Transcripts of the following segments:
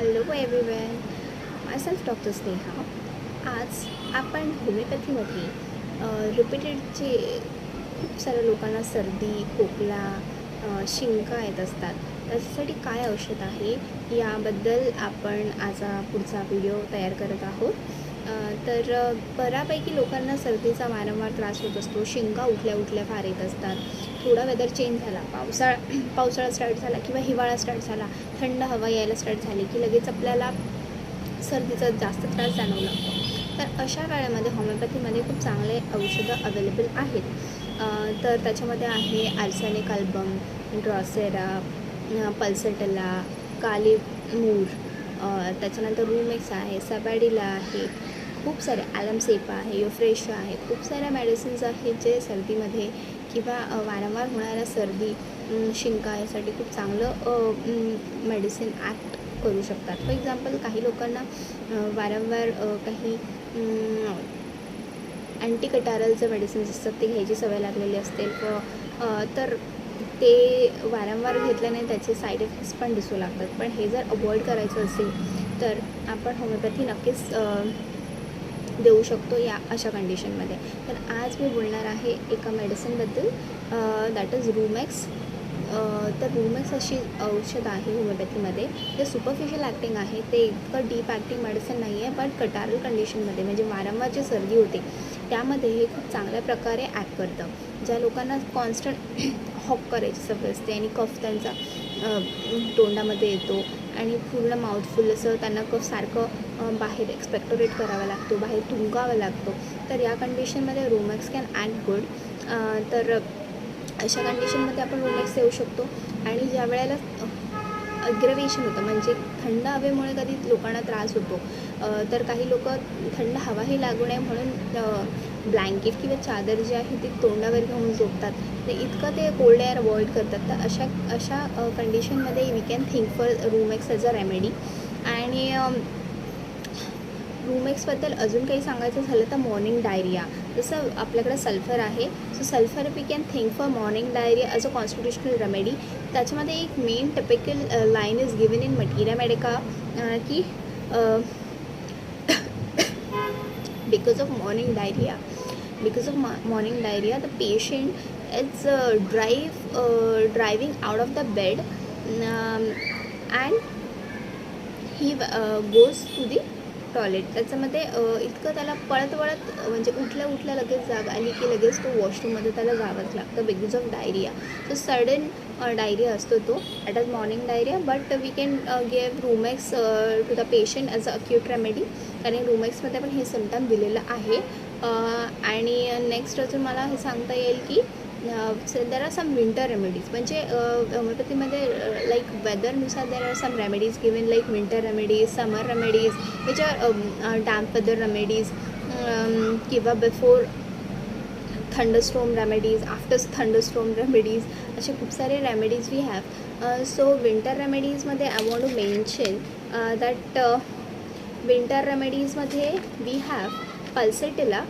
Hello everyone, myself doctor Sneha. आज आपण होमिओपॅथीमध्ये रिपीटेडचे खूप साऱ्या लोकांना सर्दी, खोकला, शिंका येत असतात. त्याच्यासाठी काय औषध आहे याबद्दल आपण आज पुढचा व्हिडिओ तयार करत आहोत. बऱ्यापैकी लोकांना सर्दीचा वारंवार त्रास होत असतो. शिंका उठल्या उठल्या फार येत असतात. थोडा वेदर चेंज झाला, पावसाळा स्टार्ट झाला किंवा हिवाळा स्टार्ट झाला, थंड हवा यायला स्टार्ट झाली की लगेच आपल्याला सर्दीचा जास्त त्रास जाणवू लागतो. तर अशा वेळेमध्ये होमिओपॅथीमध्ये खूप चांगले औषधं अवेलेबल आहेत. तर त्याच्यामध्ये आहे आर्सेनिक अल्बम, ड्रॉसेरा, पल्सटेला, काली मूर, त्याच्यानंतर रूमेक्स आहे, सबॅडिला आहे, खूप सारे ॲलमसेपा आहे, योफ्रेशा आहे. खूप साऱ्या मेडिसिन्स आहेत जे सर्दीमध्ये किंवा वारंवार होणाऱ्या सर्दी, शिंका यासाठी खूप चांगलं मेडिसिन ॲक्ट करू शकतात. फॉर एक्झाम्पल काही लोकांना वारंवार काही अँटीकटारलचे मेडिसिन्स असतात ते घ्यायची सवय लागलेली असते. तर ते वारंवार घेतल्याने त्याचे साईड इफेक्ट्स पण दिसू लागतात. पण हे जर अवॉइड करायचं असेल तर आपण होमिओपॅथी नक्कीच देऊ शकतो या अशा कंडिशनमध्ये. तर आज मी बोलणार आहे एका मेडिसिनबद्दल, दॅट इज रूमॅक्स. तर रूमॅक्स अशी औषध आहे होमिओपॅथीमध्ये. ते सुपरफिशियल ॲक्टिंग आहे. ते इतकं डीप ॲक्टिंग मेडिसिन नाही आहे, बट कटारल कंडिशनमध्ये म्हणजे वारंवार जी सर्दी होते त्यामध्ये हे खूप चांगल्या प्रकारे ॲक्ट करतं. ज्या लोकांना कॉन्स्टंट हॉक करायची सवय असते आणि कफ त्यांचा तोंडामध्ये येतो आणि पूर्ण माउथफुल असं त्यांना कफ सारखं बाहेर एक्सपेक्टोरेट करावा लागतो, बाहेर थुंकावा लागतो, तर या कंडिशनमध्ये रूमॅक्स कॅन ॲक्ट गुड. तर अशा कंडिशनमध्ये आपण रूमॅक्स देऊ शकतो. आणि ज्या वेळेला अग्रवेशन होतं म्हणजे थंड हवेमुळे कधी लोकांना त्रास होतो, तर काही लोक थंड हवाही लागू नये म्हणून ब्लँकेट किंवा चादर जी आहे ती तोंडावर घेऊन झोपतात. ते इतकं ते कोल्ड एअर अवॉइड करतात. तर अशा कंडिशनमध्ये we can think for Rumex as a remedy. आणि रूमॅक्सबद्दल अजून काही सांगायचं झालं तर मॉर्निंग डायरिया, जसं आपल्याकडे सल्फर आहे, so sulphur we can think for morning diarrhoea as a constitutional remedy. त्याच्यामध्ये एक main typical line is given in materia medica की because of morning diarrhea the patient is driving out of the bed, and he goes to the toilet. त्याच्यामध्ये इतकं त्याला पळत म्हणजे उठल्या लगेच जाग आली की लगेच तो वॉशरूममध्ये त्याला जावंच लागतं because of diarrhoea. So sudden diarrhoea असतो तो, at is morning diarrhoea. But we can give Rumex to the patient as a acute remedy, कारण रूमॅक्समध्ये पण हे सिम्टम दिलेलं आहे. आणि नेक्स्ट अजून मला हे सांगता येईल की there are some winter remedies, म्हणजे होमिओपॅथीमध्ये लाईक वेदरनुसार there are some remedies given, like winter remedies, summer remedies, which are damp weather remedies, किंवा before thunderstorm remedies, after thunderstorm remedies, असे खूप सारे remedies we have. So winter रेमेडीजमध्ये I want to mention that winter रेमेडीजमध्ये we have Pulsatilla,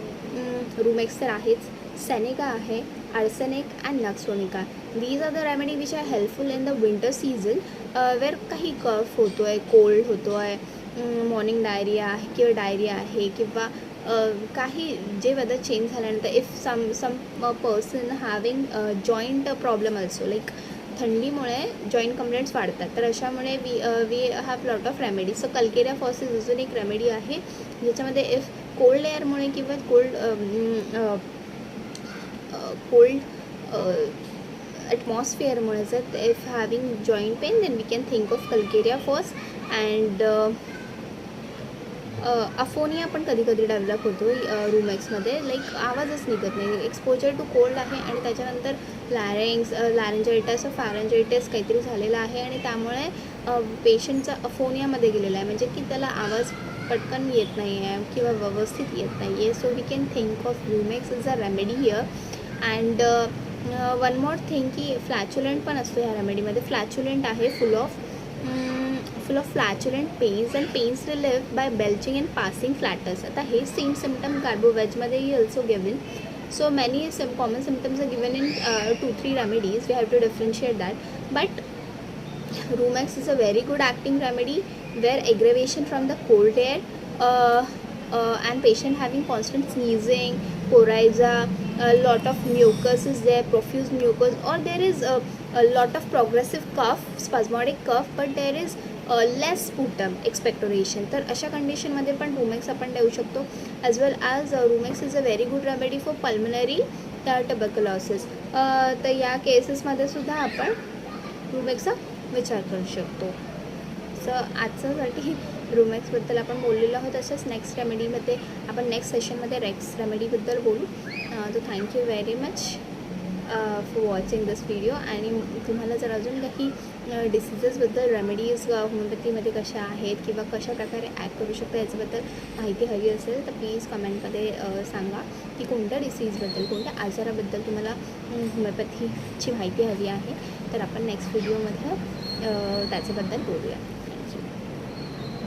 Rumex तर आहेच, Senega आहे, arsenic and nux vomica. These are the remedy which are helpful in the winter season, वेर काही कफ होतो आहे, कोल्ड होतो आहे, मॉर्निंग डायरिया आहे किंवा डायरिया आहे, किंवा काही जे वेदर चेंज झाल्यानंतर if some person having joint problem also, like थंडीमुळे जॉईंट कंप्लेंट्स वाढतात, तर अशामुळे we have lot of remedies. So Calcarea phos अजून एक रेमेडी आहे ज्याच्यामध्ये इफ कोल्ड एअरमुळे किंवा कोल्ड ॲटमॉस्फिअरमुळे जर if having joint pain then we can think of Calcarea first. And aphonia पण कधी डेव्हलप होतो रूमॅक्समध्ये, लाईक आवाजच निघत नाही, एक्सपोजर टू कोल्ड आहे आणि त्याच्यानंतर लॅरेंजायटिस फॅरेंजायटिस काहीतरी झालेलं आहे आणि त्यामुळे पेशंटचा अफोनियामध्ये गेलेला आहे, म्हणजे की त्याला आवाज पटकन येत नाही आहे किंवा व्यवस्थित येत नाही आहे. So we can think of Rumex is a remedy here. And one more thing की फ्लॅच्युलंट पण असतो ह्या रेमेडीमध्ये. फ्लॅच्युलंट आहे full of flatulent pains and pains relieved by belching and passing flatus. आता हे सेम सिम्टम कार्बोवेजमध्येही also given. So many common symptoms are given in 2-3 remedies. We have to differentiate that. But Rumex is a very good acting remedy where aggravation from the cold air and patient having constant sneezing, coryza, a lot of mucus is there, profuse mucus, or there is a lot of progressive cough, spasmodic cough, but there is less sputum expectoration. तर अशा कंडिशनमध्ये पण Rumex आपण देऊ शकतो. As well as Rumex is a very good remedy for pulmonary tuberculosis. तर या केसेसमध्ये सुद्धा आपण रुमेक्सचा विचार करू शकतो. सो आजच्यासाठी रुमेक्सबद्दल आपण बोललेलो आहोत. तसंच नेक्स्ट रेमेडीमध्ये आपण नेक्स्ट सेशनमध्ये रेक्स रेमेडीबद्दल बोलू. तर thank you very much for watching this video. आणि तुम्हाला जर अजून काही डिसीजेसबद्दल रेमेडीज होमिओपॅथीमध्ये कशा आहेत किंवा कशा प्रकारे ॲक्ट करू शकता याच्याबद्दल माहिती हवी असेल तर प्लीज कमेंटमध्ये सांगा की कोणत्या डिसीजबद्दल, कोणत्या आजाराबद्दल तुम्हाला होमिओपॅथीची माहिती हवी आहे. तर आपण नेक्स्ट व्हिडिओमध्ये त्याच्याबद्दल बोलूया.